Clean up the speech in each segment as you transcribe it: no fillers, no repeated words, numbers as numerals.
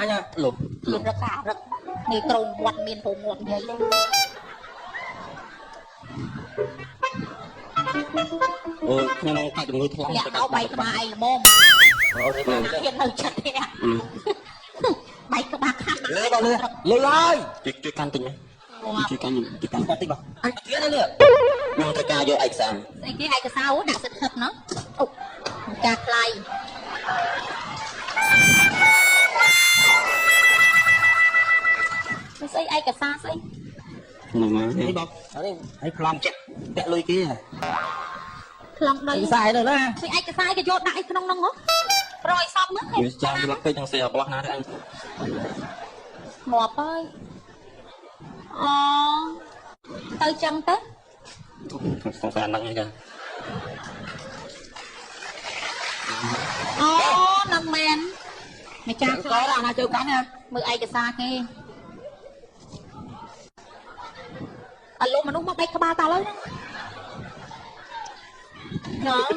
nha lụm lụm ra cả rất này trâu quằn miền hồ ngọt vậy nhưng tại đừng nuôi thong dạ áo bay mà ai mồm hiện hơi chặt thế bay các bác khác lê bao lê lê ơi chưa can tình chưa can tình bảo anh kia đây nè nhưng thay ca vô ảnh sang cái ai cái sao đặt sệt thật nó cà play xây ai cả xa xây này mà thấy bông thấy plong chắc tẹt lôi kia plong đây sai rồi đó xây ai cả sai cái vô đại cái nông nông đó rồi xong mất rồi cha đi bắt cây trong xe bóc ná đấy anh ngọt ơi tới chân tết không phải nắng kìa nằm men mày cha có là na chơi cắn nha mưa ai cái xa kia lúc mà lúc mà bay các ba tao lấy đó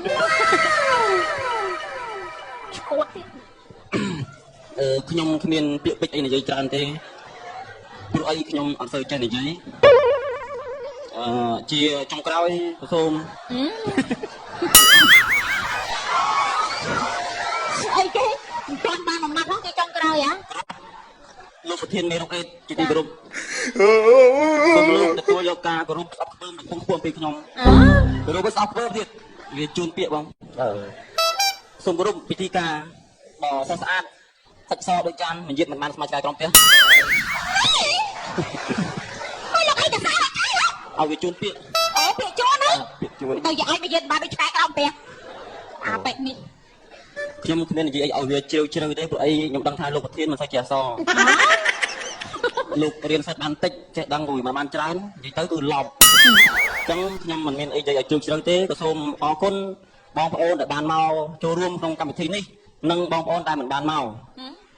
ខ្ញុំគ្មានពាក្យពេចន៍អីនិយាយច្រើនទេព្រោះអីខ្ញុំអត់សូវចេះនិយាយជាចុងក្រោយសូមអីគេគាត់បានអំណាចហ្នឹងគេចុងក្រោយហ៎លោកប្រធានមេរុកអេតជាទីគោរពសូមលោកទទួលយកការគោរពស្អប់ខ្ពើមក្នុងពួកពីខ្ញុំគោរពស្អប់ខ្ពើមទៀតវាជូនពាក្យបងសូមគោរពពិធីការដ៏ស្រស់ស្អាតសាច់សដូចចានមិនយឺតមិនបានស្មាច់កាយក្រុមផ្ទះមកលោកអីទៅស្អីឲ្យវាជូនពាក្យពាក្យជូនណាពាក្យជួយទៅយកឲ្យមិនយឺតបានដូចឆ្កែក្រោមផ្ទះអាបែកនេះខ្ញុំគ្មាននិយាយឲ្យវាជ្រាវជ្រៅទេព្រោះអីខ្ញុំដឹងថាលោកប្រធានមិនសូវចេះអក្សរលោករៀនសិស្សបានតិចចេះដឹងរួយមិនបានច្រើននិយាយទៅគឺឡប់អញ្ចឹងខ្ញុំមិនមានអីនិយាយឲ្យជ្រាវជ្រៅទេក៏សូមអរគុណបងប្អូនដែលបានមកចូលរួមក្នុងកម្មវិធីនេះនិងបងប្អូនដែលមិនបានមក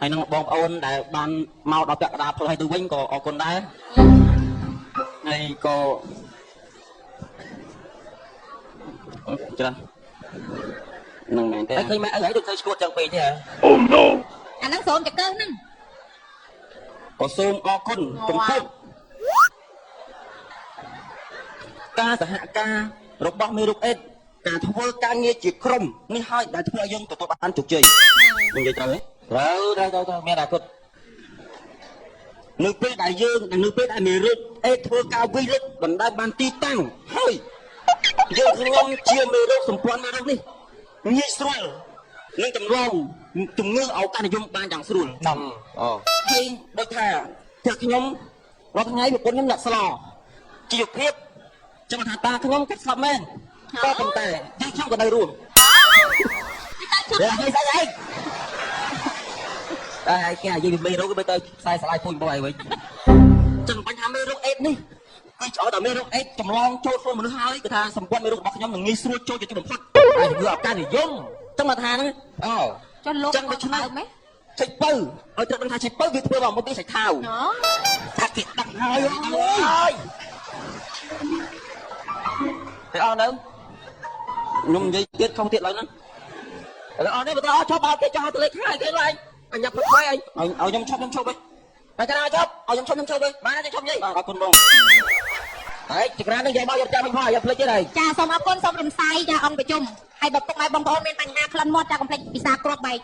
ហើយនឹងបងប្អូនដែលបានមកដល់ពាក់កណ្ដាលផ្លូវឲ្យទៅវិញក៏អរគុណដែរហើយក៏ច្រើននឹងមែនទេឃើញម៉ែអីដូចឃើញឈួតចឹងពេកទេហ៎អូ no អាហ្នឹងសូមចកើហ្នឹងក៏សូមអរគុណចំពោះការសហការរបស់មេរុកអេតការធ្វើការងារជាក្រុមនេះហើយដែលធ្វើឲ្យយើងទទួលបានជោគជ័យនិយាយត្រូវទេត្រូវមានអាគុតនៅពេលដែលយើងនៅពេលដែលមេរុកអេតធ្វើការវិលឹកបណ្ដាលបានទីតាំងហើយយើងខ្ញុំជាមេរុកសម្ព័ន្ធមេរុកនេះងាយស្រួលនឹងចម្លងជំងឺឱកាសនិយមបានយ៉ាងស្រួលហើយដូចថាផ្ទះខ្ញុំរាល់ថ្ងៃប្រពន្ធខ្ញុំអ្នកស្លជីវភាពចាំថាតាខ្ញុំគាត់ស្លាប់មែនក៏ប៉ុន្តែយើងខ្ញុំក៏នៅរួមហើយស្អីតែគេនិយាយមេរោគទៅខ្សែស្លាយពុញបងអីវិញចឹងបញ្ហាមេរោគអេដនេះគឺឆ្អោតតែមេរោគអេដចម្លងចូលខ្លួនមនុស្សហើយគឺថាសម្ព័ន្ធមេរោគរបស់ខ្ញុំនឹងងាយស្រួលចូលជាទីបំផុតហើយជំងឺឱកាសនិយមចឹងមកថាហ្នឹងចុះលោកចឹងទៅឆ្នោតមែនឆិចបើឲ្យត្រូវដឹងថាឆិចបើវាធ្វើមកមុខនេះឆិចថាវថាគេដាក់ហើយតែអស់នៅខ្ញុំនិយាយទៀតខុសទៀតឡើយហ្នឹងឥឡូវអស់នេះបន្តឈប់ឲ្យគេចោលទៅលេខហើយគេឡើងអញ្ញាប់ផ្ទៃឲ្យខ្ញុំឈប់វិញតែចាឈប់ឲ្យខ្ញុំឈប់វិញបានទេឈប់និយាយអរគុណបងហើយចក្រាននឹងនិយាយមកយកចាំវិញផងយកភ្លេចទៀតហើយចាសូមអរគុណសូមរំសាយចាអង្គប្រជុំហើយបើពុកម៉ែបងប្អូនមានបញ្ហាក្លិនមាត់ចាកុំភ្លេចពិសាគ្រាប់បែក